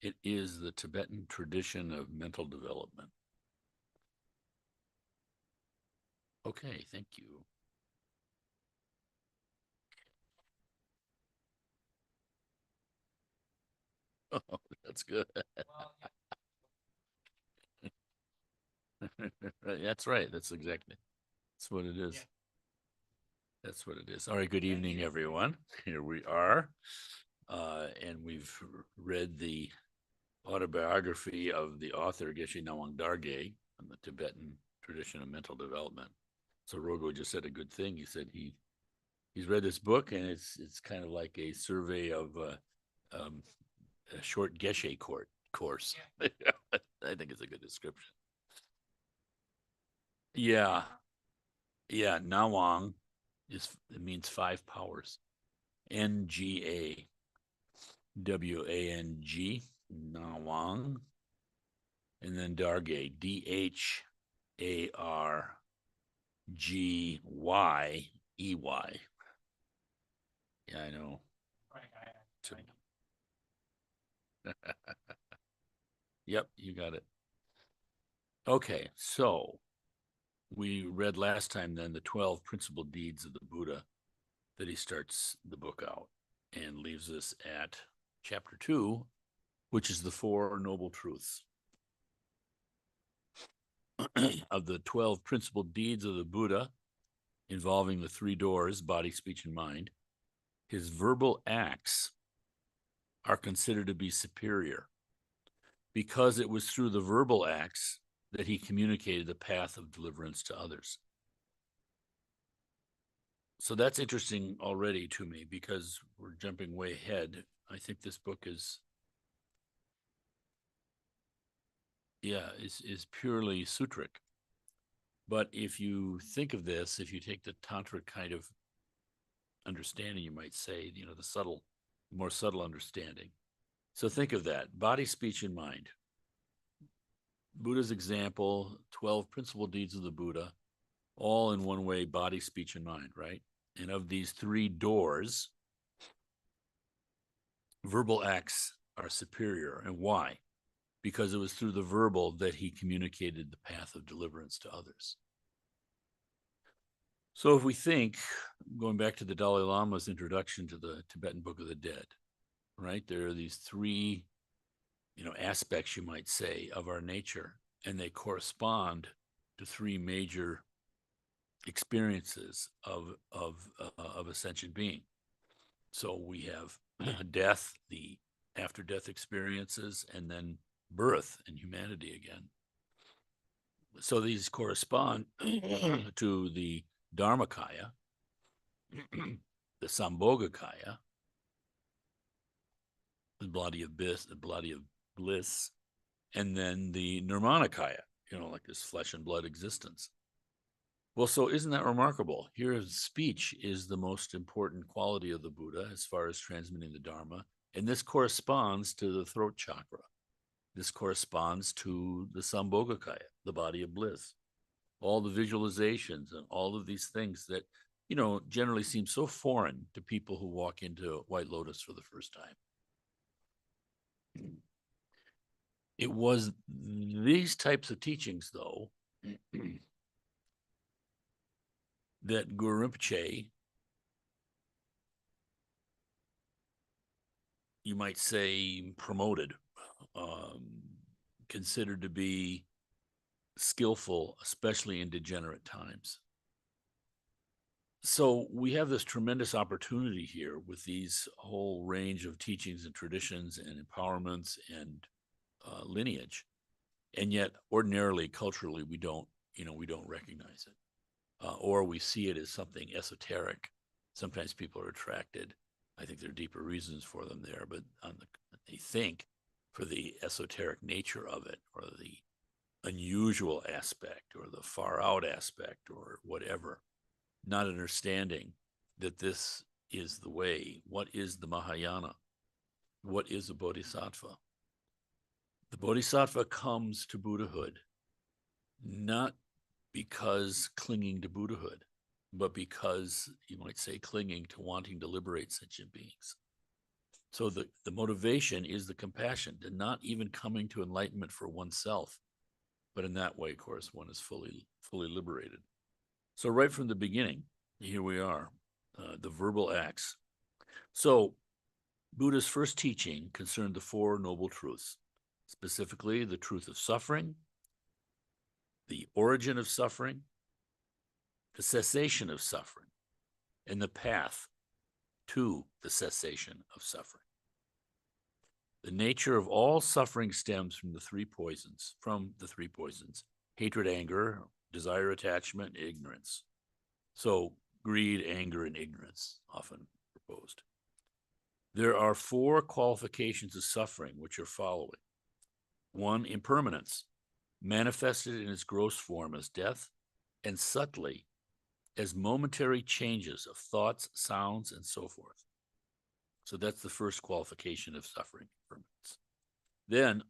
It is the Tibetan tradition of mental development. Okay, thank you. Oh, that's good. That's right. That's what it is. That's what it is. All right, good evening, everyone. Here we are. And we've read the autobiography of the author Geshe Nawang Darge on the Tibetan tradition of mental development. So Rogo just said a good thing. He said he's read this book, and it's kind of like a survey of um, a short Geshe course. I think it's a good description. Yeah, yeah. Nawang it means five powers. Ngawang, Nawang, and then Darge, Dhargey. Yeah, I know. Yep, you got it. Okay, so we read last time then the 12 principal deeds of the Buddha that he starts the book out and leaves us at chapter 2, which is the Four Noble Truths. Of the 12 principal deeds of the Buddha involving the three doors, body, speech, and mind, his verbal acts are considered to be superior because it was through the verbal acts that he communicated the path of deliverance to others. So that's interesting already to me because we're jumping way ahead. I think this book is, yeah, is purely sutric. But if you think of this, if you take the tantric kind of understanding, you might say, the more subtle understanding. So think of that: body, speech, and mind. Buddha's example, 12 principal deeds of the Buddha, all in one way: body, speech, and mind, right? And of these three doors, verbal acts are superior. And why? Because it was through the verbal that he communicated the path of deliverance to others. So if we think, going back to the Dalai Lama's introduction to the Tibetan Book of the Dead, right? There are these three, aspects, you might say, of our nature, and they correspond to three major experiences of a sentient being. So we have death, the after death experiences, and then birth and humanity again. So these correspond to the Dharmakaya, the Sambhogakaya, the body of bliss, and then the Nirmanakaya, like this flesh and blood existence. Well, so isn't that remarkable? Here, speech is the most important quality of the Buddha as far as transmitting the Dharma, and this corresponds to the throat chakra. This corresponds to the Sambhogakaya, the body of bliss. All the visualizations and all of these things that, generally seem so foreign to people who walk into White Lotus for the first time. It was these types of teachings, though, that Guru Rinpoche, you might say, promoted, um, considered to be skillful, especially in degenerate times. So we have this tremendous opportunity here with these whole range of teachings and traditions and empowerments and lineage, and yet ordinarily, culturally, we don't recognize it, or we see it as something esoteric. Sometimes people are attracted. I think there are deeper reasons for them there, but they think for the esoteric nature of it, or the unusual aspect, or the far out aspect, or whatever, not understanding that this is the way. What is the Mahayana? What is a bodhisattva? The bodhisattva comes to Buddhahood not because clinging to Buddhahood, but because, you might say, clinging to wanting to liberate sentient beings. So the motivation is the compassion, to not even coming to enlightenment for oneself. But in that way, of course, one is fully liberated. So right from the beginning, here we are, the verbal acts. So Buddha's first teaching concerned the Four Noble Truths, specifically the truth of suffering, the origin of suffering, the cessation of suffering, and the path to the cessation of suffering. The nature of all suffering stems from the three poisons, hatred, anger, desire, attachment, ignorance. So greed, anger, and ignorance, often proposed. There are four qualifications of suffering, which are following. One, impermanence, manifested in its gross form as death, and subtly as momentary changes of thoughts, sounds, and so forth. So that's the first qualification of suffering, impermanence. Then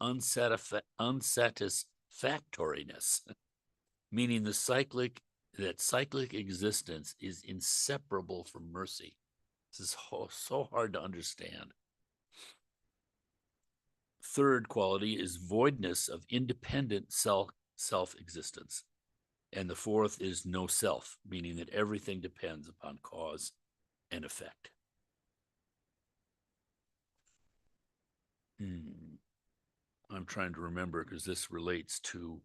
unsatisfactoriness, meaning that cyclic existence is inseparable from mercy. This is so hard to understand. Third quality is voidness of independent self-existence. And the fourth is no self, meaning that everything depends upon cause and effect. I'm trying to remember, because this relates to,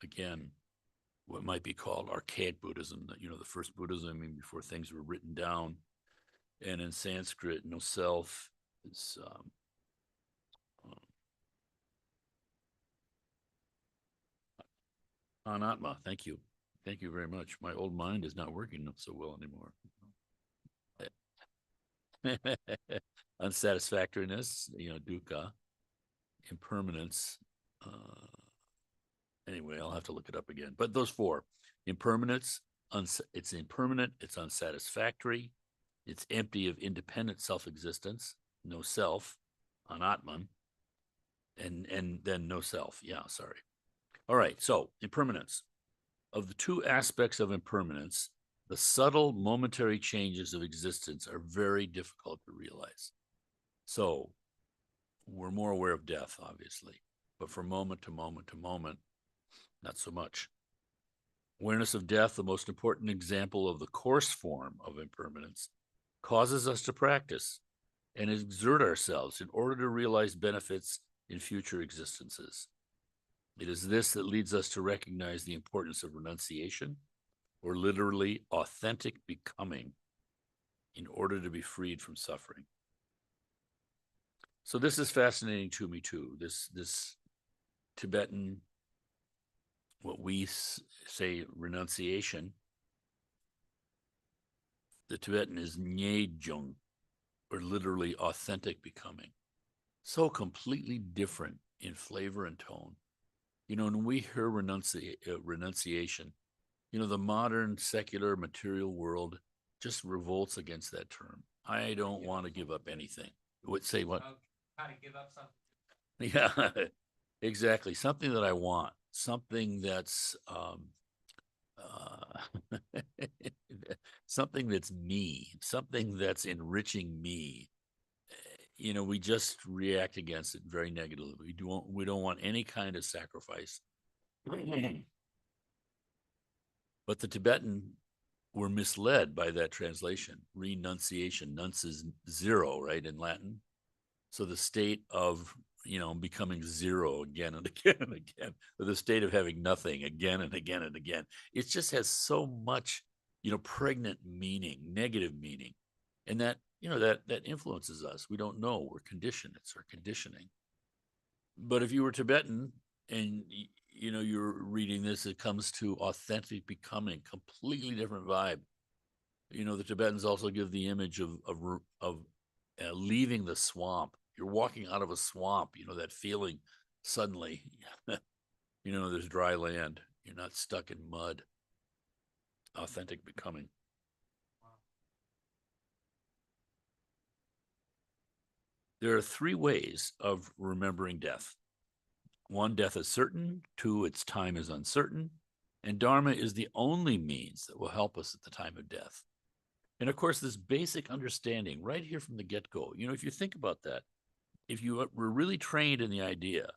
again, what might be called archaic Buddhism, the first Buddhism, before things were written down. And in Sanskrit, no self is anatma. Thank you. Thank you very much. My old mind is not working so well anymore. Unsatisfactoriness, dukkha, impermanence. Anyway, I'll have to look it up again. But those four: impermanence, it's impermanent, it's unsatisfactory, it's empty of independent self-existence, no self, anatman, and then no self. Yeah, sorry. All right, so impermanence. Of the two aspects of impermanence, the subtle momentary changes of existence are very difficult to realize. So we're more aware of death, obviously, but from moment to moment to moment, not so much. Awareness of death, the most important example of the coarse form of impermanence, causes us to practice and exert ourselves in order to realize benefits in future existences. It is this that leads us to recognize the importance of renunciation, or literally authentic becoming, in order to be freed from suffering. So this is fascinating to me too. This Tibetan, what we say renunciation, the Tibetan is nyejung, or literally authentic becoming. So completely different in flavor and tone. When we hear renunciation, the modern secular material world just revolts against that term. I don't want to give up anything. Would say what? How to give up something. Yeah, exactly. Something that I want, something that's something that's me, something that's enriching me. We just react against it very negatively. We don't want any kind of sacrifice. But the Tibetan were misled by that translation. Renunciation, nunce is zero, right, in Latin. So the state of, becoming zero again and again and again, or the state of having nothing again and again and again. It just has so much, pregnant meaning, negative meaning. And that, that influences us. We don't know. We're conditioned. It's our conditioning. But if you were Tibetan and you're reading this, it comes to authentic becoming, completely different vibe. The Tibetans also give the image of leaving the swamp. You're walking out of a swamp, that feeling suddenly, there's dry land. You're not stuck in mud. Authentic becoming. There are three ways of remembering death. One, death is certain. Two, its time is uncertain. And Dharma is the only means that will help us at the time of death. And of course, this basic understanding right here from the get-go, if you think about that, if you were really trained in the idea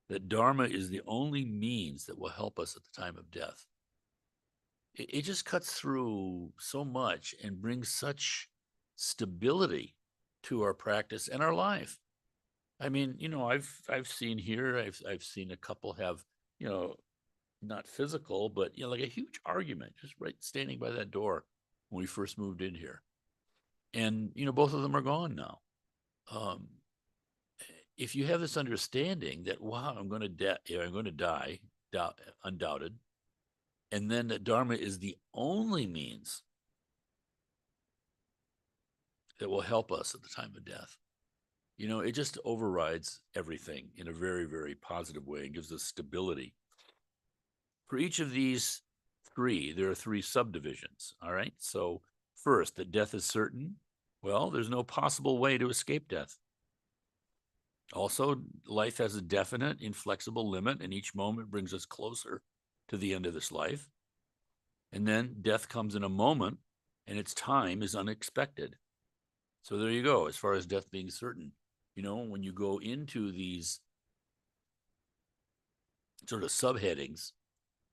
that Dharma is the only means that will help us at the time of death, it just cuts through so much and brings such stability to our practice and our life. I mean, I've seen here, I've seen a couple have, you know, not physical, but like a huge argument just right standing by that door when we first moved in here. And both of them are gone now. Um, if you have this understanding that wow, I'm going to die, undoubted, and then that Dharma is the only means that will help us at the time of death. It just overrides everything in a very, very positive way and gives us stability. For each of these three, there are three subdivisions. All right. So, first, that death is certain. Well, there's no possible way to escape death. Also, life has a definite, inflexible limit, and each moment brings us closer to the end of this life. And then death comes in a moment, and its time is unexpected. So there you go, as far as death being certain. When you go into these sort of subheadings,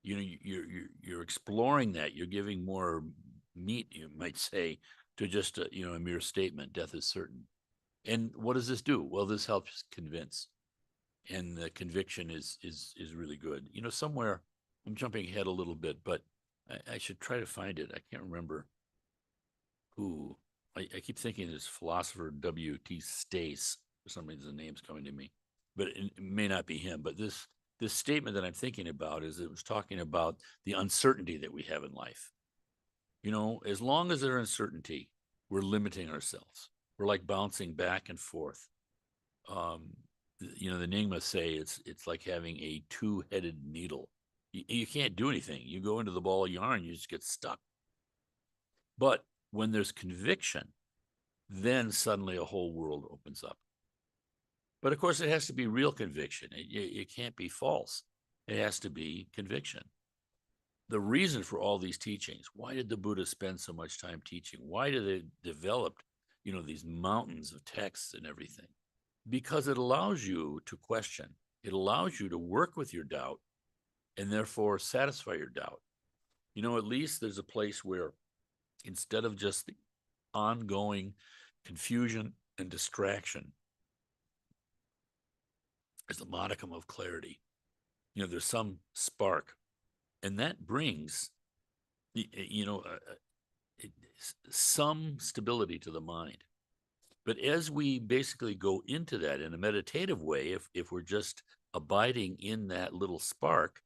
you're exploring that. You're giving more meat, you might say, to just a mere statement. Death is certain. And what does this do? Well, this helps convince, and the conviction is really good. Somewhere I'm jumping ahead a little bit, but I should try to find it. I can't remember who. I keep thinking this philosopher W.T. Stace. For some reason, the name's coming to me, but it may not be him. But this statement that I'm thinking about it was talking about the uncertainty that we have in life. As long as there's uncertainty, we're limiting ourselves. We're like bouncing back and forth. The Nyingma say it's like having a two-headed needle. You can't do anything. You go into the ball of yarn, you just get stuck. But when there's conviction, then suddenly a whole world opens up. But of course, it has to be real conviction. It can't be false. It has to be conviction. The reason for all these teachings, why did the Buddha spend so much time teaching? Why did they develop, these mountains of texts and everything? Because it allows you to question. It allows you to work with your doubt and therefore satisfy your doubt. At least there's a place where instead of just the ongoing confusion and distraction, there's a modicum of clarity. There's some spark, and that brings, some stability to the mind. But as we basically go into that in a meditative way, if we're just abiding in that little spark,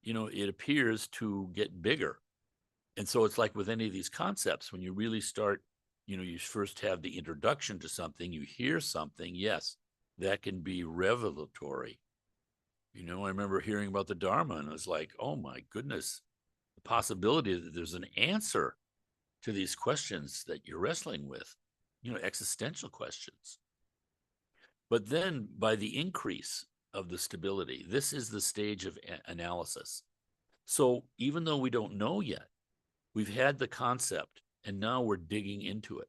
it appears to get bigger. And so it's like with any of these concepts, when you really start, you first have the introduction to something, you hear something, yes, that can be revelatory. I remember hearing about the Dharma and I was like, oh my goodness, the possibility that there's an answer to these questions that you're wrestling with, existential questions. But then by the increase of the stability, this is the stage of analysis. So even though we don't know yet, we've had the concept and now we're digging into it.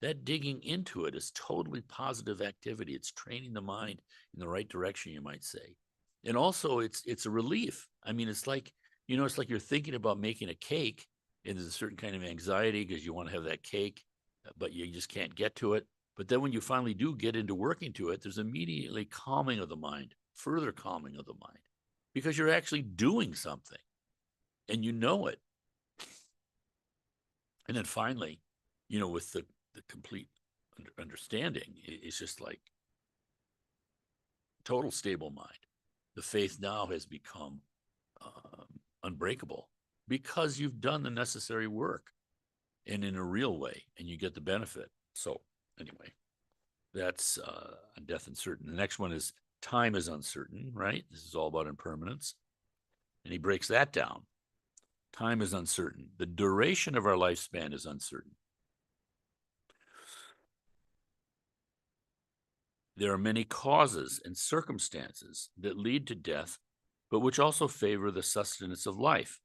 That digging into it is totally positive activity. It's training the mind in the right direction, you might say. And also it's a relief. I mean, it's like you're thinking about making a cake and there's a certain kind of anxiety because you want to have that cake, but you just can't get to it. But then when you finally do get into working to it, there's immediately calming of the mind, further calming of the mind, because you're actually doing something and you know it. And then finally, with the complete understanding, it's just like total stable mind. The faith now has become unbreakable because you've done the necessary work and in a real way, and you get the benefit. So anyway, that's on death uncertain. The next one is time is uncertain, right? This is all about impermanence. And he breaks that down. Time is uncertain. The duration of our lifespan is uncertain. There are many causes and circumstances that lead to death, but which also favor the sustenance of life.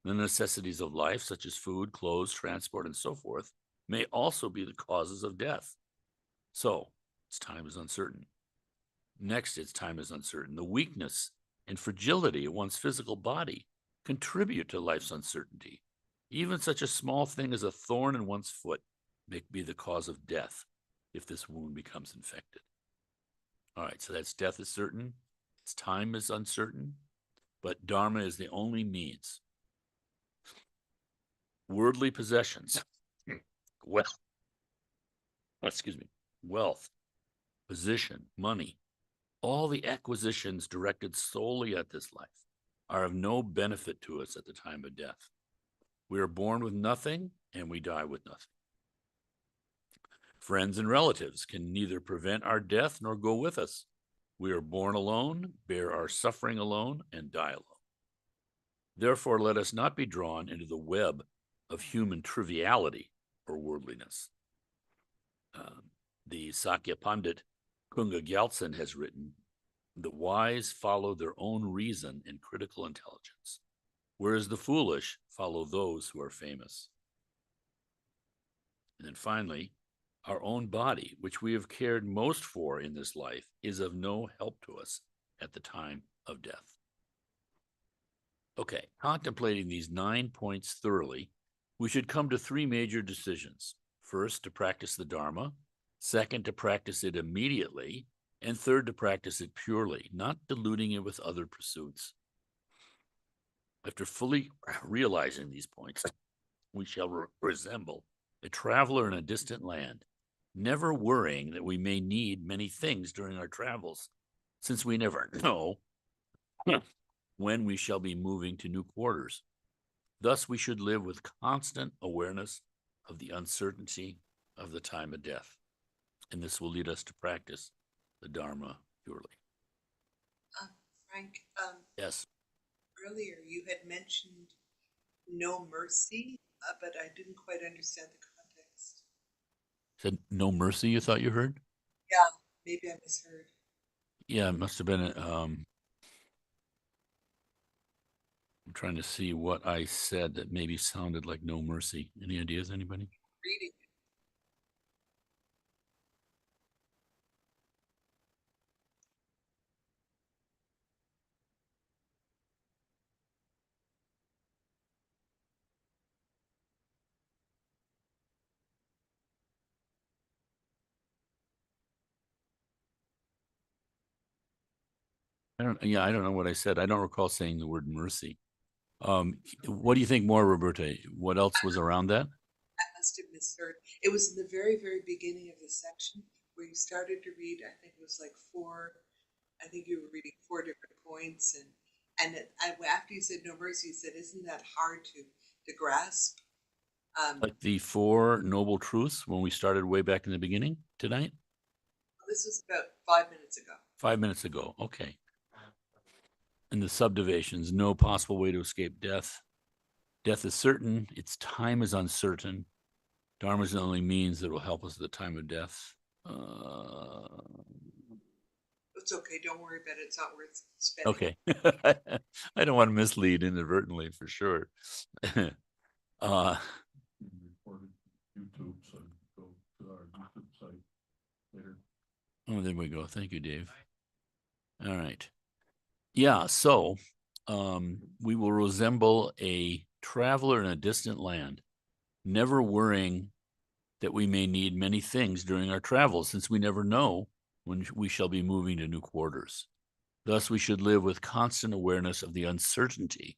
The necessities of life, such as food, clothes, transport, and so forth, may also be the causes of death. So its time is uncertain. Next, its time is uncertain. The weakness and fragility of one's physical body contribute to life's uncertainty. Even such a small thing as a thorn in one's foot may be the cause of death if this wound becomes infected. All right, so that's death is certain, its time is uncertain, but Dharma is the only means. Worldly possessions, wealth, wealth, position, money, all the acquisitions directed solely at this life are of no benefit to us at the time of death. We are born with nothing and we die with nothing. Friends and relatives can neither prevent our death nor go with us. We are born alone, bear our suffering alone, and die alone. Therefore, let us not be drawn into the web of human triviality or worldliness. The Sakya Pandit Kunga Gyaltsen has written, the wise follow their own reason and critical intelligence, whereas the foolish follow those who are famous. And then finally, our own body, which we have cared most for in this life, is of no help to us at the time of death. Okay, contemplating these 9 points thoroughly, we should come to 3 major decisions. First, to practice the Dharma. Second, to practice it immediately. And third, to practice it purely, not diluting it with other pursuits. After fully realizing these points, we shall resemble a traveler in a distant land, never worrying that we may need many things during our travels, since we never know when we shall be moving to new quarters. Thus, we should live with constant awareness of the uncertainty of the time of death. And this will lead us to practice the Dharma purely. Frank, Yes. earlier you had mentioned no mercy, but I didn't quite understand the context. Said no mercy, you thought you heard? Yeah, maybe I misheard. Yeah, it must have been. I'm trying to see what I said that maybe sounded like no mercy. Any ideas, anybody? Reading. I don't know what I said. I don't recall saying the word mercy. What do you think more, Roberta? What else was around that? I must have misheard. It was in the very, very beginning of the section where you started to read. I think it was like 4. I think you were reading 4 different points, after you said no mercy, you said, "Isn't that hard to grasp?" Like the 4 noble truths when we started way back in the beginning tonight? This was about 5 minutes ago. 5 minutes ago. Okay. And the subdivisions, no possible way to escape death. Death is certain, its time is uncertain. Dharma is the only means that will help us at the time of death. It's okay. Don't worry about it. It's not worth spending. Okay. I don't want to mislead inadvertently for sure. uh, YouTube, so go to our YouTube site later. oh, there we go. Thank you, Dave. All right. Yeah, so we will resemble a traveler in a distant land, never worrying that we may need many things during our travels, since we never know when we shall be moving to new quarters. Thus, we should live with constant awareness of the uncertainty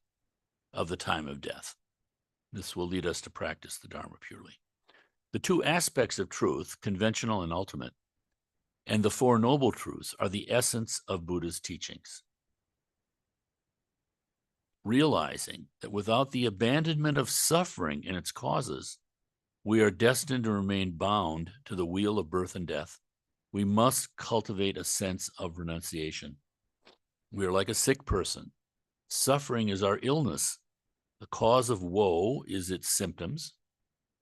of the time of death. This will lead us to practice the Dharma purely. The 2 aspects of truth, conventional and ultimate, and the 4 noble truths are the essence of Buddha's teachings. Realizing that without the abandonment of suffering and its causes, we are destined to remain bound to the wheel of birth and death, we must cultivate a sense of renunciation. We are like a sick person. Suffering is our illness. The cause of woe is its symptoms.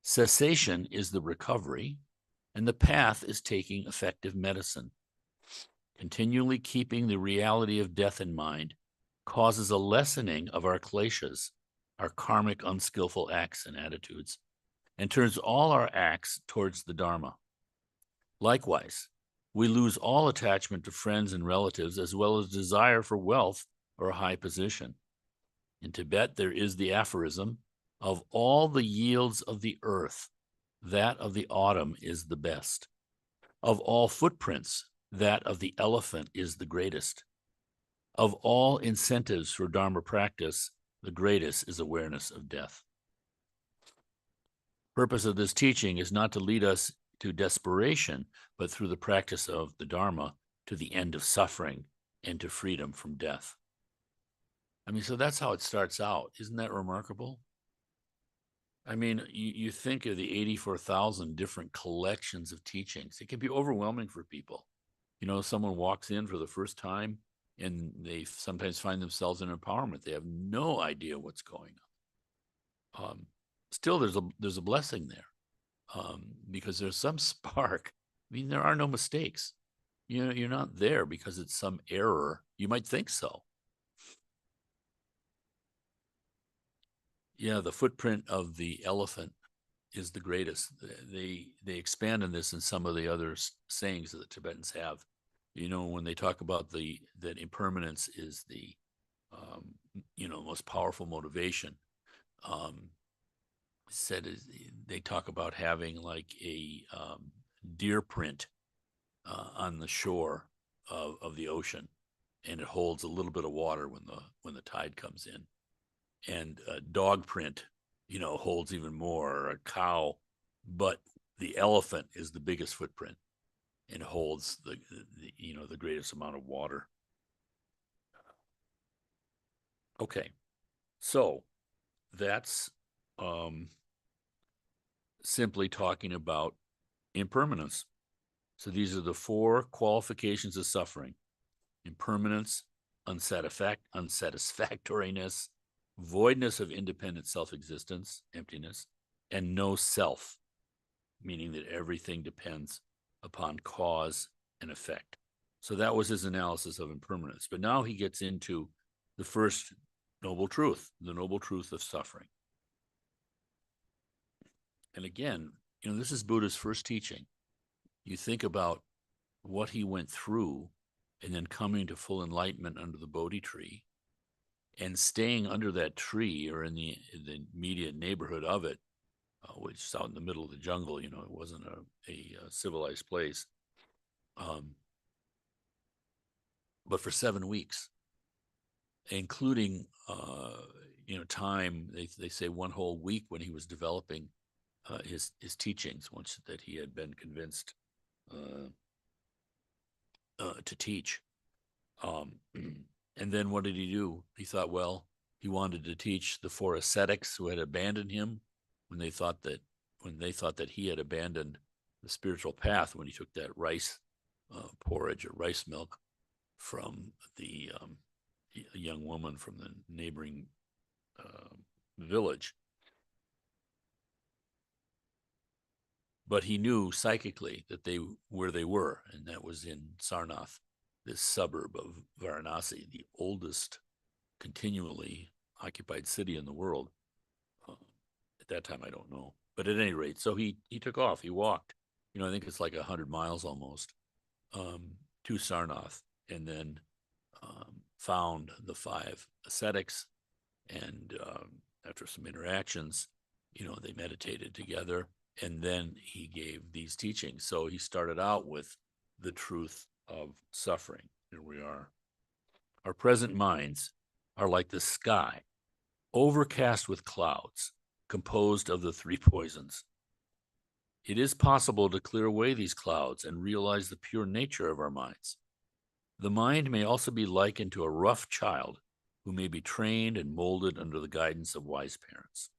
Cessation is the recovery, and the path is taking effective medicine. Continually keeping the reality of death in mind causes a lessening of our kleshas, our karmic unskillful acts and attitudes, and turns all our acts towards the Dharma. Likewise, we lose all attachment to friends and relatives, as well as desire for wealth or a high position. In Tibet, there is the aphorism, of all the yields of the earth, that of the autumn is the best. Of all footprints, that of the elephant is the greatest. Of all incentives for Dharma practice, the greatest is awareness of death. Purpose of this teaching is not to lead us to desperation, but through the practice of the Dharma to the end of suffering and to freedom from death. I mean, so that's how it starts out. Isn't that remarkable? I mean, you think of the 84,000 different collections of teachings. It can be overwhelming for people. You know, someone walks in for the first time and they sometimes find themselves in empowerment. They have no idea what's going on. Still, there's a blessing there because there's some spark. I mean, there are no mistakes. You know, you're not there because it's some error. You might think so. Yeah, the footprint of the elephant is the greatest. They expand on this in some of the other sayings that the Tibetans have. You know, when they talk about that impermanence is the most powerful motivation. Said they talk about having like a deer print on the shore of the ocean, and it holds a little bit of water when the tide comes in. And a dog print, holds even more, or a cow, but the elephant is the biggest footprint and holds the greatest amount of water. Okay, so that's simply talking about impermanence. So these are the 4 qualifications of suffering: impermanence, unsatisfactoriness, voidness of independent self-existence, emptiness, and no self, meaning that everything depends upon cause and effect. So that was his analysis of impermanence. But now he gets into the first noble truth, the noble truth of suffering. And again, this is Buddha's first teaching. You think about what he went through and then coming to full enlightenment under the Bodhi tree and staying under that tree or in the immediate neighborhood of it, which is out in the middle of the jungle. It wasn't a civilized place. But for 7 weeks, including, time, they say 1 whole week when he was developing his teachings, once that he had been convinced to teach. And then what did he do? He thought, well, he wanted to teach the 4 ascetics who had abandoned him when they thought that he had abandoned the spiritual path when he took that rice porridge or rice milk from the young woman from the neighboring village. But he knew psychically that where they were, and that was in Sarnath, this suburb of Varanasi, the oldest continually occupied city in the world. At that time, I don't know. But at any rate, so he took off. He walked, I think it's like 100 miles almost, to Sarnath, and then found the 5 ascetics. And after some interactions, they meditated together. And then he gave these teachings. So he started out with the truth of suffering. Here we are. Our present minds are like the sky, overcast with clouds, composed of the 3 poisons. It is possible to clear away these clouds and realize the pure nature of our minds. The mind may also be likened to a rough child who may be trained and molded under the guidance of wise parents.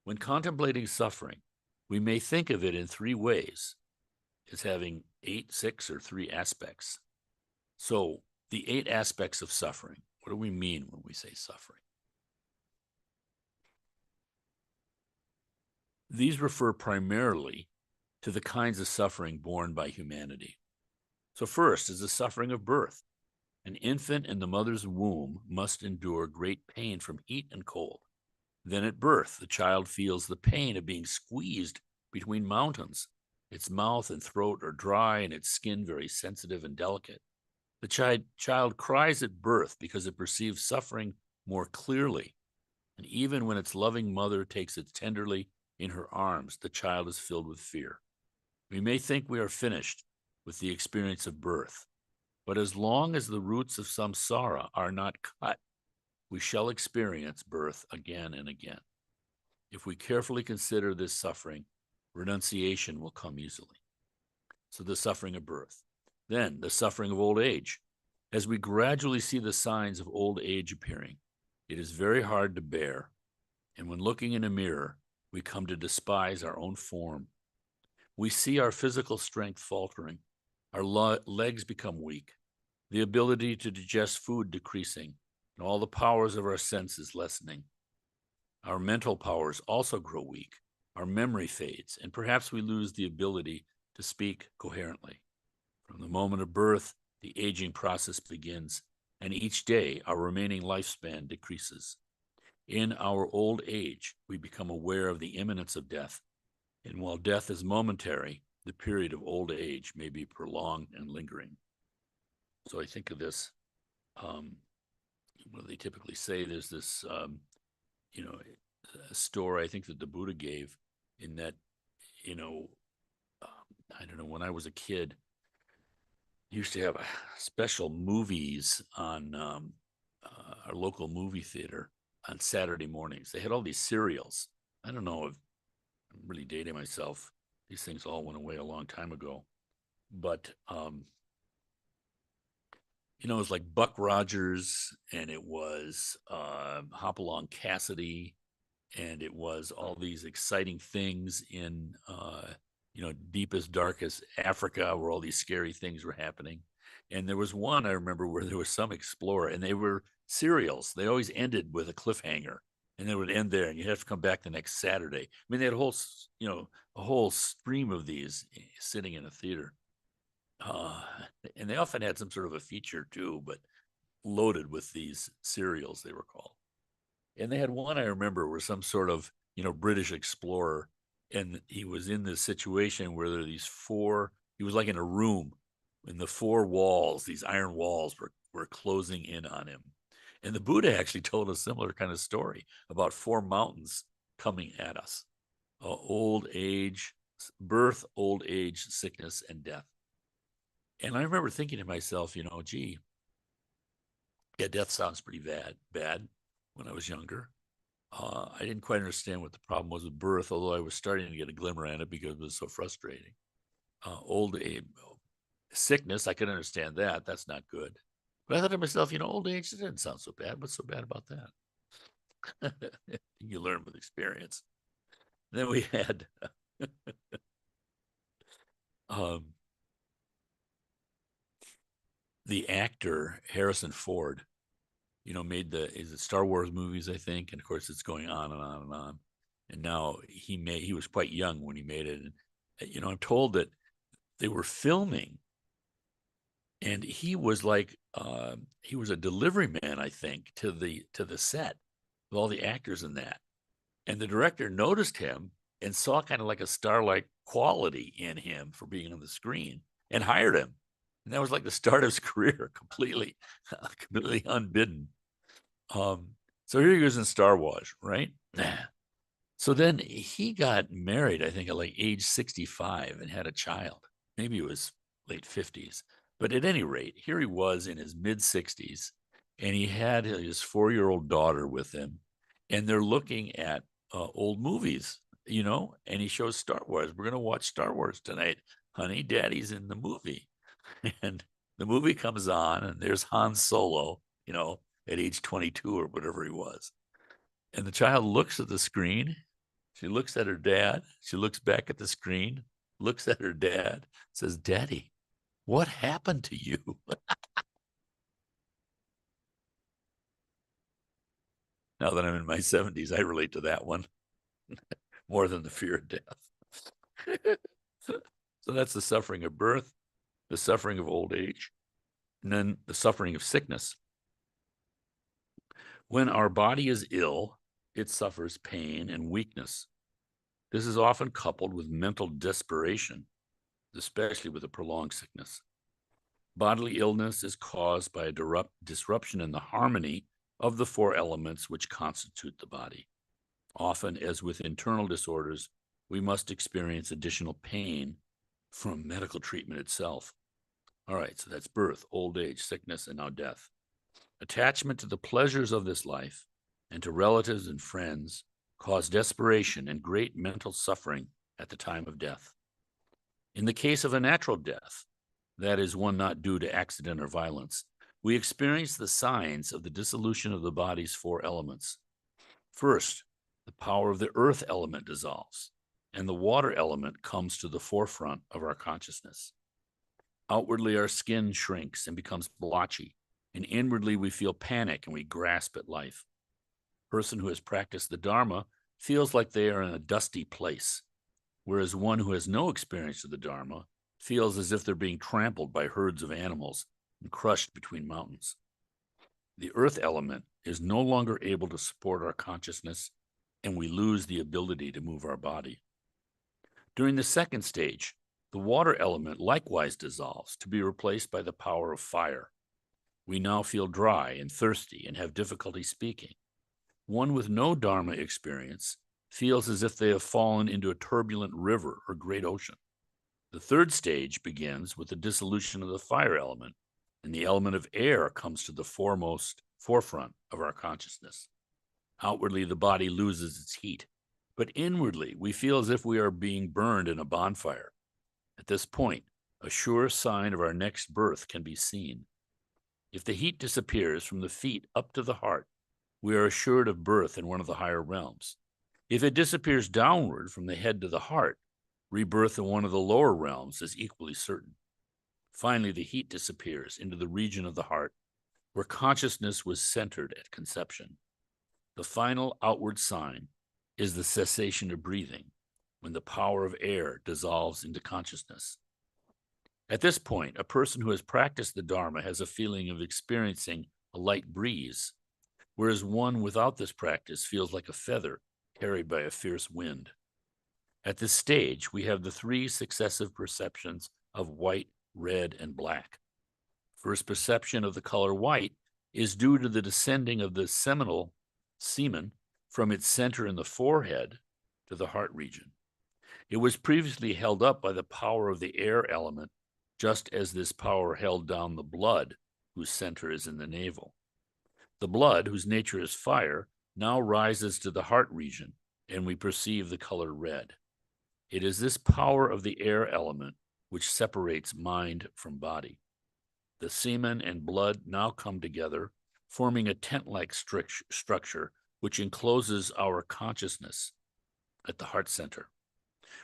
When contemplating suffering, we may think of it in 3 ways, as having 8, 6, or 3 aspects. So the 8 aspects of suffering, what do we mean when we say suffering? These refer primarily to the kinds of suffering borne by humanity. So first is the suffering of birth. An infant in the mother's womb must endure great pain from heat and cold. Then at birth, the child feels the pain of being squeezed between mountains. Its mouth and throat are dry and its skin very sensitive and delicate. The child cries at birth because it perceives suffering more clearly. And even when its loving mother takes it tenderly in her arms, the child is filled with fear. We may think we are finished with the experience of birth, but as long as the roots of samsara are not cut, we shall experience birth again and again. If we carefully consider this suffering, renunciation will come easily. So the suffering of birth. Then the suffering of old age. As we gradually see the signs of old age appearing, it is very hard to bear. And when looking in a mirror, we come to despise our own form. We see our physical strength faltering, our legs become weak, the ability to digest food decreasing, and all the powers of our senses lessening. Our mental powers also grow weak, our memory fades, and perhaps we lose the ability to speak coherently. From the moment of birth, the aging process begins, and each day our remaining lifespan decreases. In our old age, we become aware of the imminence of death, and while death is momentary, the period of old age may be prolonged and lingering. So I think of this, what they typically say, there's this, a story I think that the Buddha gave in that, you know, I don't know, when I was a kid, used to have special movies on our local movie theater on Saturday mornings. They had all these serials. I don't know if I'm really dating myself. These things all went away a long time ago. But, it was like Buck Rogers, and it was Hopalong Cassidy, and it was all these exciting things in deepest darkest Africa where all these scary things were happening. And there was one I remember where there was some explorer, and they were serials. They always ended with a cliffhanger, and they would end there, and you have to come back the next Saturday. I mean, they had a whole stream of these sitting in a theater, and they often had some sort of a feature too, but loaded with these serials, they were called. And they had one I remember where some sort of, British explorer, and he was in this situation where there are these he was like in a room, and the four walls, these iron walls were closing in on him. And the Buddha actually told a similar kind of story about four mountains coming at us: old age, birth, old age, sickness, and death. And I remember thinking to myself, gee, yeah, death sounds pretty bad when I was younger. I didn't quite understand what the problem was with birth, although I was starting to get a glimmer at it because it was so frustrating. Old age, sickness, I could understand that. That's not good. But I thought to myself, old age, it didn't sound so bad. What's so bad about that? You learn with experience. Then we had the actor Harrison Ford, made is it Star Wars movies, I think, and of course it's going on and on and on. And now he was quite young when he made it, and I'm told that they were filming, and he was like he was a delivery man, I think, to the set with all the actors in that, and the director noticed him and saw kind of like a star-like quality in him for being on the screen and hired him. And that was like the start of his career, completely unbidden. So here he was in Star Wars, right? So then he got married, I think, at like age 65 and had a child. Maybe it was late 50s. But at any rate, here he was in his mid 60s, and he had his 4-year-old daughter with him, and they're looking at old movies, and he shows Star Wars. We're going to watch Star Wars tonight, honey. Daddy's in the movie. And the movie comes on, and there's Han Solo, at age 22 or whatever he was. And the child looks at the screen. She looks at her dad. She looks back at the screen, looks at her dad, says, "Daddy, what happened to you?" Now that I'm in my 70s, I relate to that one more than the fear of death. So that's the suffering of birth, the suffering of old age, and then the suffering of sickness. When our body is ill, it suffers pain and weakness. This is often coupled with mental desperation, especially with a prolonged sickness. Bodily illness is caused by a disruption in the harmony of the four elements which constitute the body. Often, as with internal disorders, we must experience additional pain from medical treatment itself. All right, so that's birth, old age, sickness, and now death. Attachment to the pleasures of this life and to relatives and friends cause desperation and great mental suffering at the time of death. In the case of a natural death, that is one not due to accident or violence, we experience the signs of the dissolution of the body's four elements. First, the power of the earth element dissolves, and the water element comes to the forefront of our consciousness. Outwardly, our skin shrinks and becomes blotchy, and inwardly we feel panic and we grasp at life. A person who has practiced the Dharma feels like they are in a dusty place, whereas one who has no experience of the Dharma feels as if they're being trampled by herds of animals and crushed between mountains. The earth element is no longer able to support our consciousness, and we lose the ability to move our body. During the second stage, the water element likewise dissolves to be replaced by the power of fire. We now feel dry and thirsty and have difficulty speaking. One with no Dharma experience feels as if they have fallen into a turbulent river or great ocean. The third stage begins with the dissolution of the fire element, and the element of air comes to the forefront of our consciousness. Outwardly, the body loses its heat, but inwardly, we feel as if we are being burned in a bonfire. At this point, a sure sign of our next birth can be seen. If the heat disappears from the feet up to the heart, we are assured of birth in one of the higher realms. If it disappears downward from the head to the heart, rebirth in one of the lower realms is equally certain. Finally, the heat disappears into the region of the heart where consciousness was centered at conception. The final outward sign is the cessation of breathing, when the power of air dissolves into consciousness. At this point, a person who has practiced the Dharma has a feeling of experiencing a light breeze, whereas one without this practice feels like a feather carried by a fierce wind. At this stage, we have the three successive perceptions of white, red, and black. First perception of the color white is due to the descending of the seminal semen from its center in the forehead to the heart region. It was previously held up by the power of the air element, just as this power held down the blood, whose center is in the navel. The blood, whose nature is fire, now rises to the heart region, and we perceive the color red. It is this power of the air element which separates mind from body. The semen and blood now come together, forming a tent-like structure which encloses our consciousness at the heart center.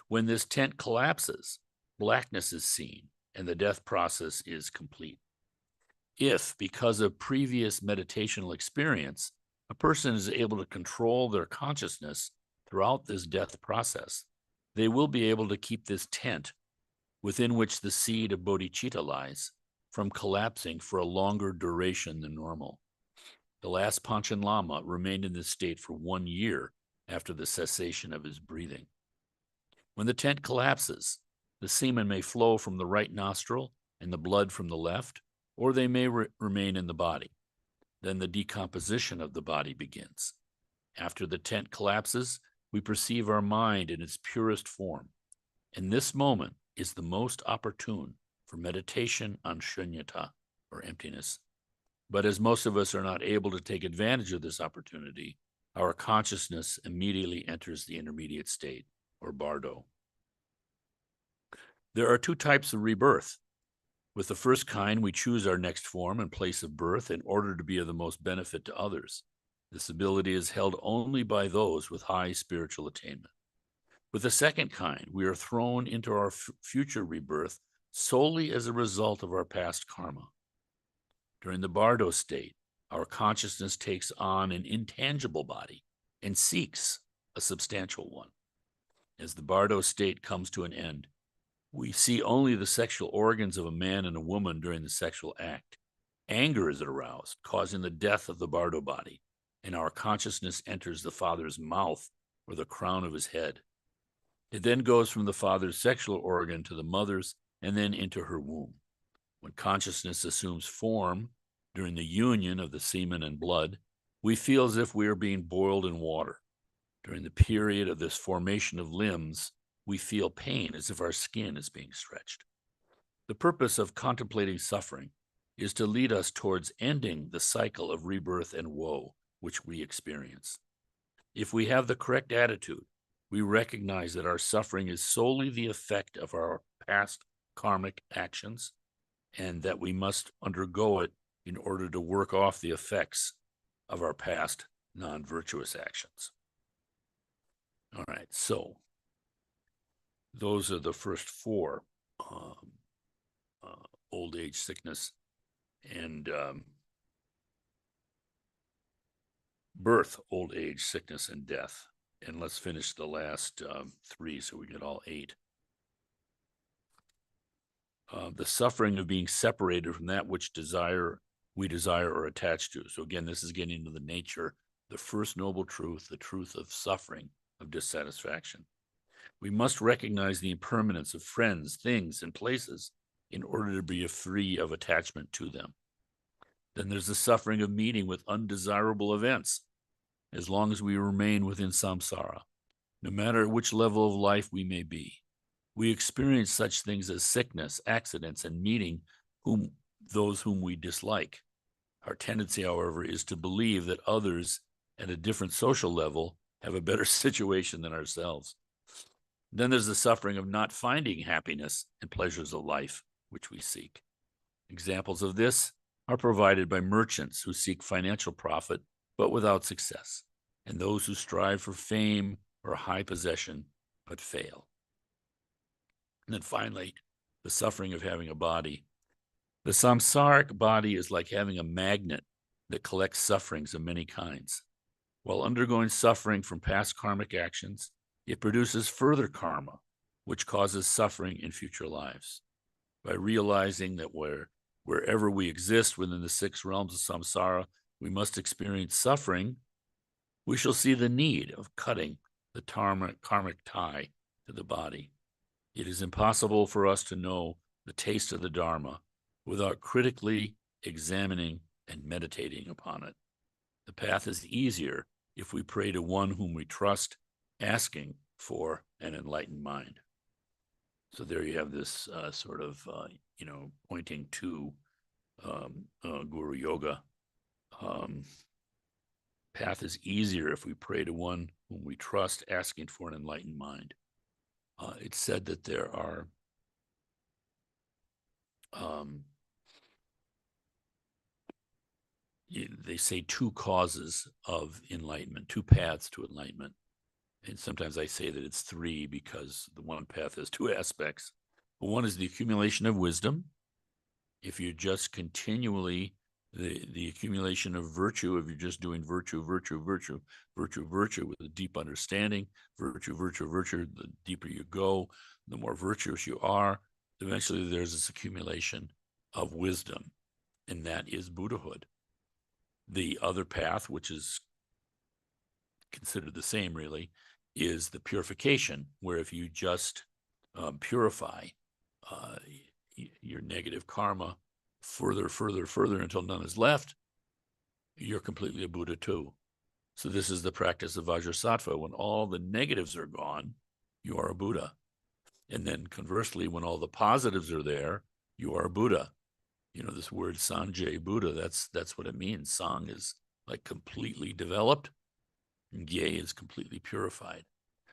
When this tent collapses, blackness is seen, and the death process is complete. If, because of previous meditational experience, a person is able to control their consciousness throughout this death process, they will be able to keep this tent, within which the seed of bodhicitta lies, from collapsing for a longer duration than normal. The last Panchen Lama remained in this state for 1 year after the cessation of his breathing. When the tent collapses, the semen may flow from the right nostril and the blood from the left, or they may remain in the body. Then the decomposition of the body begins. After the tent collapses, we perceive our mind in its purest form, and this moment is the most opportune for meditation on shunyata, or emptiness. But as most of us are not able to take advantage of this opportunity, our consciousness immediately enters the intermediate state, or bardo. There are two types of rebirth. With the first kind, we choose our next form and place of birth in order to be of the most benefit to others. This ability is held only by those with high spiritual attainment. With the second kind, we are thrown into our future rebirth solely as a result of our past karma. During the bardo state, our consciousness takes on an intangible body and seeks a substantial one. As the bardo state comes to an end, we see only the sexual organs of a man and a woman during the sexual act. Anger is aroused, causing the death of the bardo body, and our consciousness enters the father's mouth or the crown of his head. It then goes from the father's sexual organ to the mother's and then into her womb. When consciousness assumes form during the union of the semen and blood, we feel as if we are being boiled in water. During the period of this formation of limbs, we feel pain as if our skin is being stretched. The purpose of contemplating suffering is to lead us towards ending the cycle of rebirth and woe which we experience. If we have the correct attitude, we recognize that our suffering is solely the effect of our past karmic actions and that we must undergo it in order to work off the effects of our past non-virtuous actions. All right, so those are the first four: old age, sickness, and birth, old age, sickness, and death. And let's finish the last three so we get all eight. The suffering of being separated from that which we desire or attach to. So again, this is getting into the nature, the first noble truth, the truth of suffering, of dissatisfaction. We must recognize the impermanence of friends, things, and places in order to be free of attachment to them. Then there's the suffering of meeting with undesirable events, as long as we remain within samsara, no matter at which level of life we may be. We experience such things as sickness, accidents, and meeting those whom we dislike. Our tendency, however, is to believe that others at a different social level have a better situation than ourselves. Then there's the suffering of not finding happiness and pleasures of life, which we seek. Examples of this are provided by merchants who seek financial profit but without success, and those who strive for fame or high possession but fail. And then finally, the suffering of having a body. The samsaric body is like having a magnet that collects sufferings of many kinds. While undergoing suffering from past karmic actions, it produces further karma, which causes suffering in future lives. By realizing that wherever we exist within the six realms of samsara, we must experience suffering, we shall see the need of cutting the karmic tie to the body. It is impossible for us to know the taste of the Dharma without critically examining and meditating upon it. The path is easier if we pray to one whom we trust, asking for an enlightened mind. So there you have this sort of, pointing to Guru Yoga. Path is easier if we pray to one whom we trust, asking for an enlightened mind. It's said that there are they say two causes of enlightenment, two paths to enlightenment. And sometimes I say that it's three because the one path has two aspects. One is the accumulation of wisdom. If you're just continually the accumulation of virtue, if you're just doing virtue with a deep understanding, virtue, the deeper you go, the more virtuous you are, eventually there's this accumulation of wisdom, and that is Buddhahood. The other path, which is considered the same really, is the purification, where if you just purify your negative karma further until none is left, you're completely a Buddha too. So this is the practice of Vajrasattva. When all the negatives are gone, you are a Buddha. And then conversely, when all the positives are there, you are a Buddha. You know, this word Sanjay Buddha, that's what it means. Sang is like completely developed, and Gye is completely purified.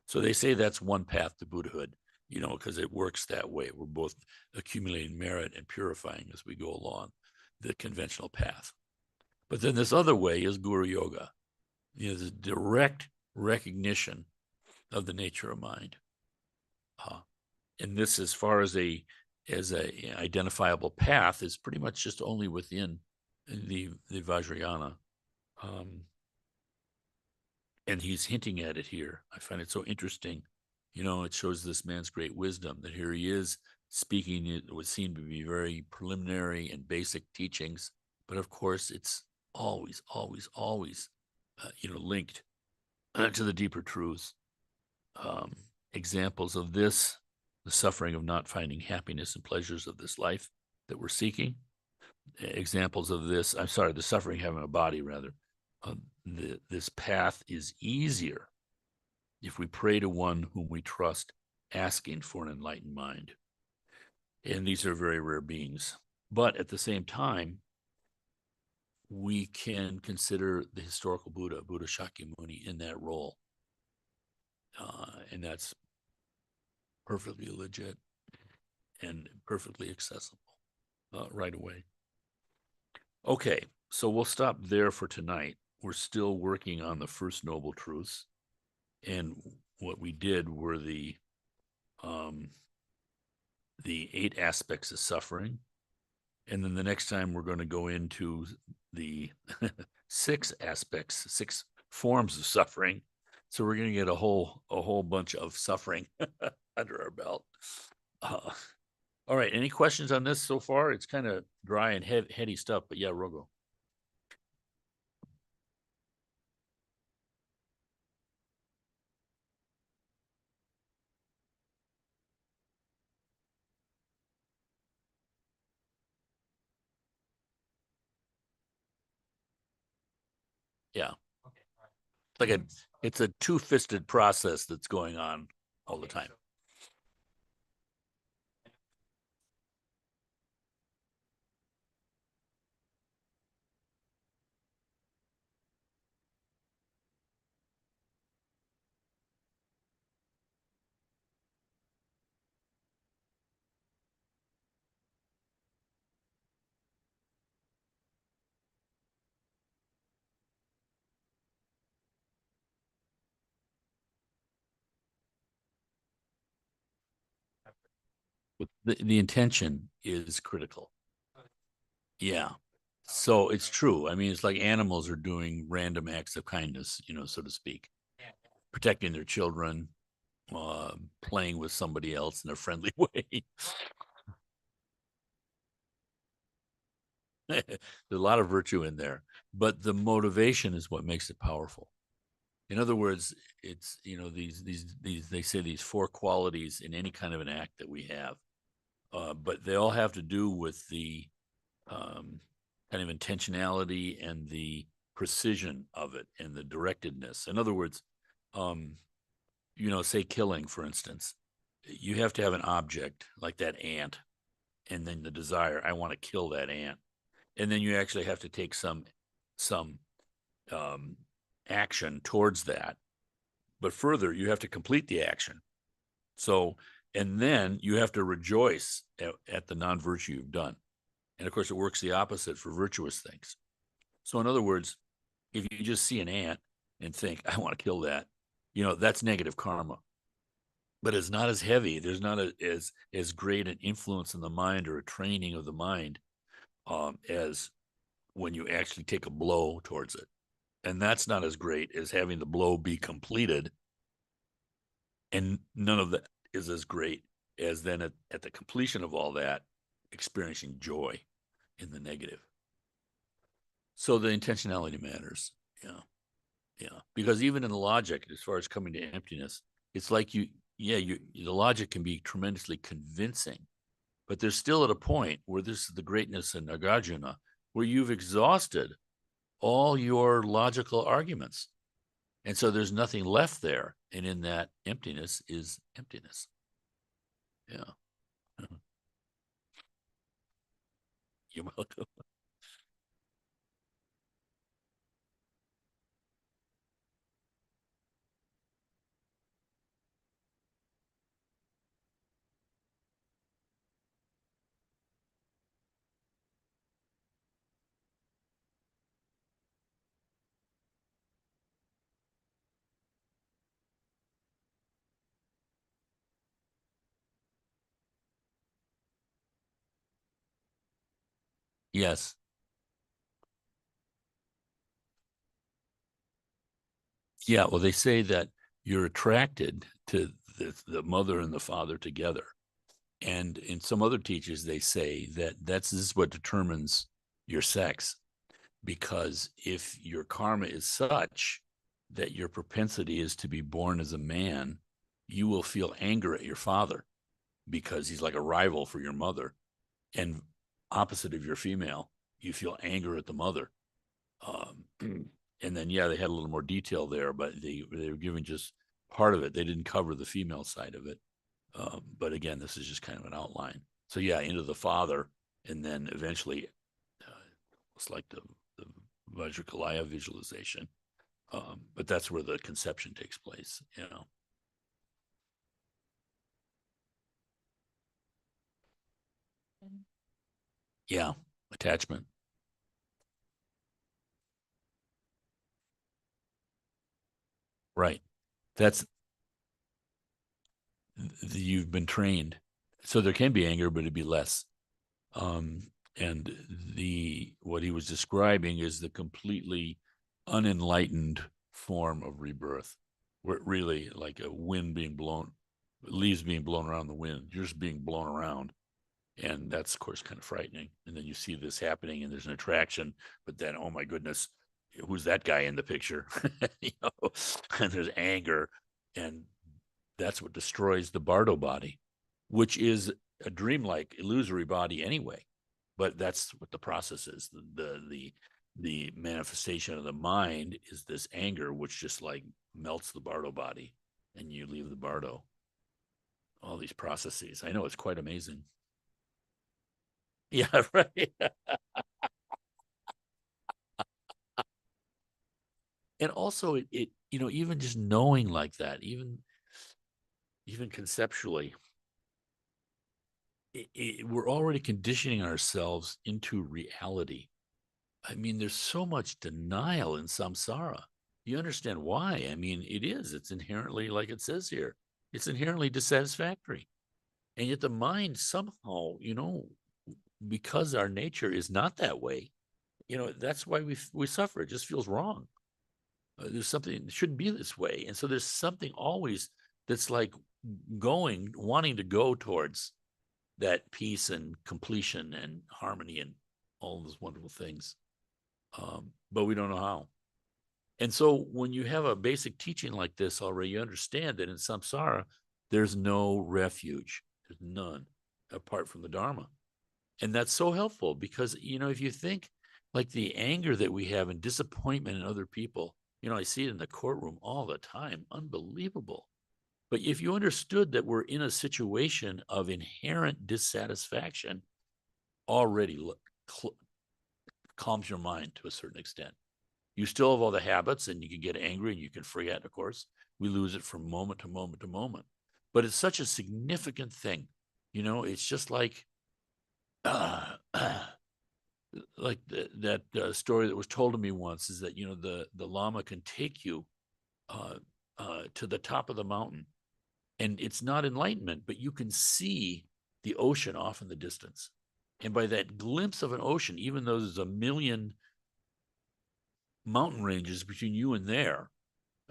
So they say that's one path to Buddhahood, because it works that way. We're both accumulating merit and purifying as we go along the conventional path. But then this other way is Guru Yoga, the direct recognition of the nature of mind. And this, as far as a identifiable path, is pretty much just only within the Vajrayana. And he's hinting at it here. I find it so interesting. It shows this man's great wisdom that here he is speaking. It would seem to be very preliminary and basic teachings, but of course it's always linked to the deeper truths. Examples of this: the suffering of not finding happiness and pleasures of this life that we're seeking. Examples of this, I'm sorry, the suffering having a body, rather. This path is easier if we pray to one whom we trust, asking for an enlightened mind. And these are very rare beings. But at the same time, we can consider the historical Buddha, Buddha Shakyamuni, in that role. And that's perfectly legit and perfectly accessible right away. Okay, so we'll stop there for tonight. We're still working on the first noble truths. And what we did were the 8 aspects of suffering. And then the next time we're going to go into the 6 aspects, 6 forms of suffering. So we're going to get a whole bunch of suffering under our belt. All right. Any questions on this so far? It's kind of dry and heady stuff, but yeah, Rogo. Yeah. It's a two-fisted process that's going on all the time. The intention is critical. Yeah. So it's true. I mean, it's like animals are doing random acts of kindness, so to speak, protecting their children, playing with somebody else in a friendly way. There's a lot of virtue in there, but the motivation is what makes it powerful. In other words, it's, these they say these 4 qualities in any kind of an act that we have, but they all have to do with the kind of intentionality and the precision of it and the directedness. In other words, say killing, for instance, you have to have an object like that ant, and then the desire, I want to kill that ant. And then you actually have to take some action towards that. But further, you have to complete the action. So, and then you have to rejoice at the non-virtue you've done. And of course, it works the opposite for virtuous things. So in other words, if you just see an ant and think, I want to kill that, that's negative karma. But it's not as heavy. There's not as great an influence in the mind or a training of the mind as when you actually take a blow towards it. And that's not as great as having the blow be completed. And none of that is as great as then at the completion of all that, experiencing joy in the negative. So the intentionality matters. Yeah. Yeah. Because even in the logic, as far as coming to emptiness, it's like the logic can be tremendously convincing, but there's still at a point where this is the greatness in Nagarjuna, where you've exhausted all your logical arguments. And so there's nothing left there. And in that emptiness is emptiness. Yeah. You're welcome. Yes. Yeah. Well, they say that you're attracted to the mother and the father together. And in some other teachers, they say that this is what determines your sex. because if your karma is such that your propensity is to be born as a man, you will feel anger at your father because he's like a rival for your mother. And opposite of your female, you feel anger at the mother. Um, and then, yeah, they had a little more detail there, but they were giving just part of it. They didn't cover the female side of it. But again, this is just kind of an outline. So yeah, into the father, and then eventually, it's like the Vajrakalaya visualization. But that's where the conception takes place. You know. Yeah, attachment. Right. That's you've been trained. So there can be anger, but it'd be less. And the what he was describing is the completely unenlightened form of rebirth, where it really like a wind being blown, leaves being blown around the wind. You're just being blown around. And that's of course kind of frightening. And then you see this happening and there's an attraction, but then, oh my goodness, who's that guy in the picture? You know, and there's anger. And that's what destroys the Bardo body, which is a dreamlike, illusory body anyway. But that's what the process is. The manifestation of the mind is this anger, which just like melts the Bardo body, and you leave the Bardo. All these processes. I know it's quite amazing. Yeah, right. And also, it even just knowing like that, even conceptually, we're already conditioning ourselves into reality. I mean, there's so much denial in samsara. You understand why? I mean, it's inherently, like it says here, it's inherently dissatisfactory. And yet the mind somehow, because our nature is not that way, that's why we suffer. It just feels wrong. There's something that shouldn't be this way. And so there's something always that's like wanting to go towards that peace and completion and harmony and all those wonderful things. But we don't know how. And so when you have a basic teaching like this already, you understand that in samsara, there's no refuge. There's none apart from the Dharma. And that's so helpful because, if you think like the anger that we have and disappointment in other people, I see it in the courtroom all the time, unbelievable. But if you understood that we're in a situation of inherent dissatisfaction, already calms your mind to a certain extent. You still have all the habits and you can get angry and you can forget, of course. We lose it from moment to moment to moment. But it's such a significant thing. It's just like, like that story that was told to me once is that, the Lama can take you to the top of the mountain and it's not enlightenment, but you can see the ocean off in the distance. And by that glimpse of an ocean, even though there's a million mountain ranges between you and there,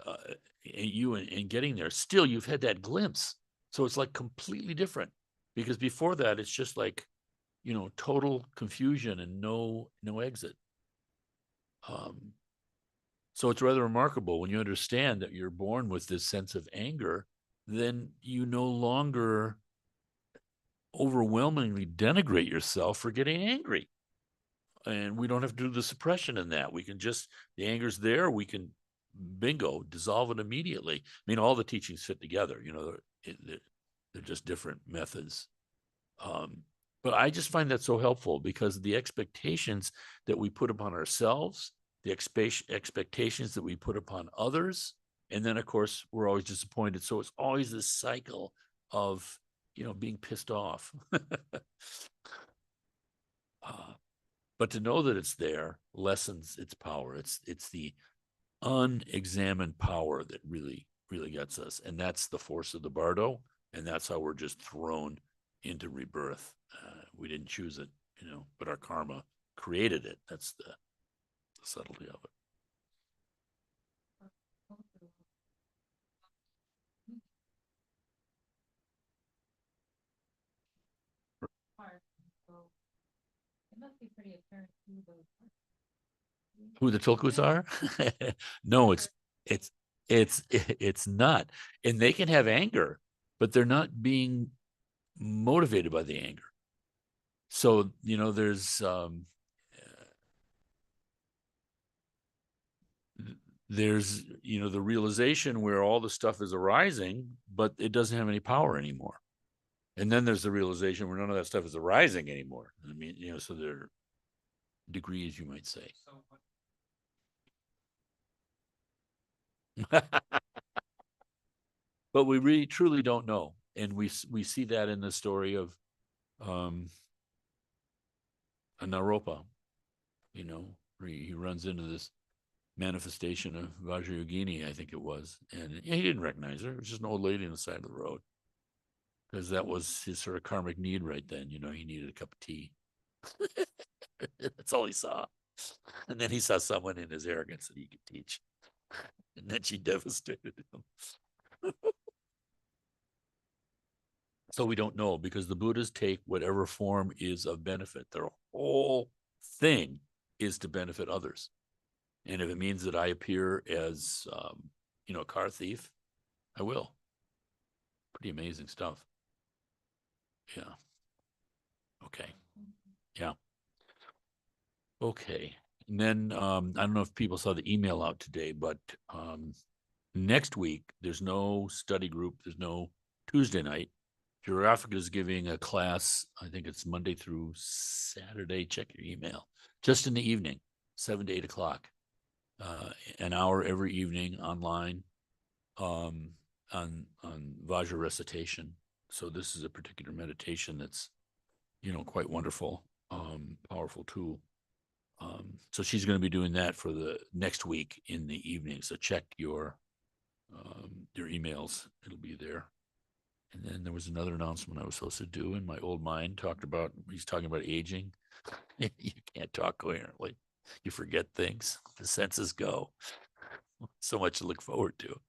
and getting there, still you've had that glimpse. So it's like completely different because before that, it's just like, total confusion and no exit. So it's rather remarkable when you understand that you're born with this sense of anger, then you no longer overwhelmingly denigrate yourself for getting angry. And we don't have to do the suppression in that. We can just, the anger's there, we can bingo, dissolve it immediately. I mean, all the teachings fit together, they're just different methods. But I just find that so helpful because the expectations that we put upon ourselves, the expectations that we put upon others, and then of course we're always disappointed. So it's always this cycle of being pissed off. But to know that it's there lessens its power. It's the unexamined power that really gets us, and that's the force of the Bardo, and that's how we're just thrown into rebirth. We didn't choose it, but our karma created it. That's the subtlety of it. So it must be pretty apparent who those Who the Tulkus are? No, it's it's not. And they can have anger, but they're not being motivated by the anger. So, there's the realization where all the stuff is arising, but it doesn't have any power anymore. And then there's the realization where none of that stuff is arising anymore. I mean, so there are degrees, you might say. But we really truly don't know. And we see that in the story of Naropa, where he runs into this manifestation of Vajrayogini, I think it was. And he didn't recognize her. It was just an old lady on the side of the road. Because that was his sort of karmic need right then. He needed a cup of tea. That's all he saw. And then he saw someone in his arrogance that he could teach. And then she devastated him. So we don't know, because the Buddhas take whatever form is of benefit. Their whole thing is to benefit others. And if it means that I appear as, a car thief, I will. Pretty amazing stuff. Yeah. Okay. Yeah. Okay. And then I don't know if people saw the email out today, but next week there's no study group. There's no Tuesday night. Geographic is giving a class. I think it's Monday through Saturday. Check your email. Just in the evening, 7 to 8 o'clock. An hour every evening online on Vajra recitation. So this is a particular meditation that's quite wonderful, powerful tool. So she's going to be doing that for the next week in the evening. So check your emails. It'll be there. And then there was another announcement I was supposed to do, and my old mind he's talking about aging. You can't talk coherently. You forget things. The senses go. So much to look forward to.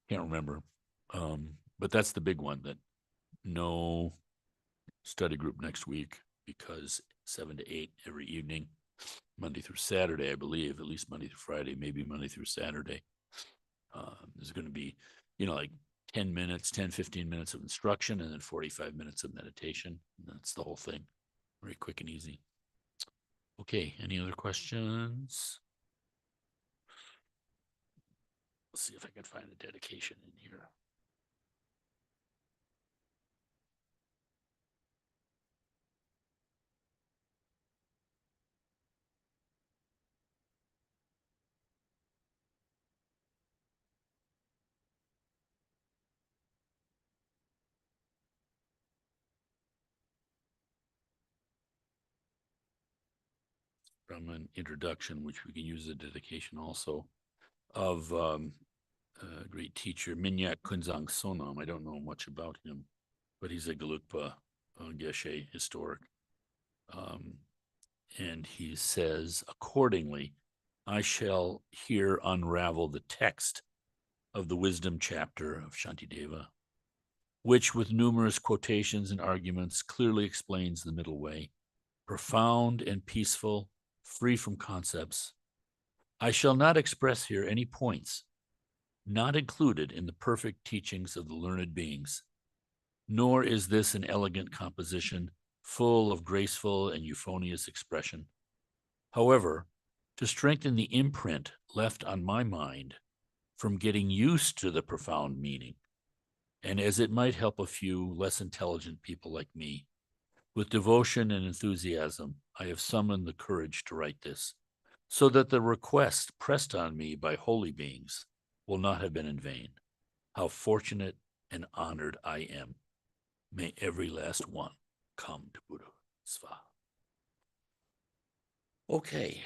Can't remember. But that's the big one, that no study group next week, because 7 to 8 every evening, Monday through Saturday, I believe, at least Monday through Friday, maybe Monday through Saturday. There's going to be, like 10 minutes, 10, 15 minutes of instruction, and then 45 minutes of meditation. That's the whole thing. Very quick and easy. Okay, any other questions? Let's see if I can find a dedication in here. From an introduction, which we can use as a dedication also, of a great teacher, Minyak Kunzang Sonam. I don't know much about him, but he's a Gelugpa Geshe historic. And he says, accordingly, I shall here unravel the text of the wisdom chapter of Shantideva, which with numerous quotations and arguments clearly explains the middle way, profound and peaceful, free from concepts. I shall not express here any points not included in the perfect teachings of the learned beings, nor is this an elegant composition full of graceful and euphonious expression. However, to strengthen the imprint left on my mind from getting used to the profound meaning, and as it might help a few less intelligent people like me, with devotion and enthusiasm, I have summoned the courage to write this, so that the request pressed on me by holy beings will not have been in vain. How fortunate and honored I am. May every last one come to Buddha Sva. Okay,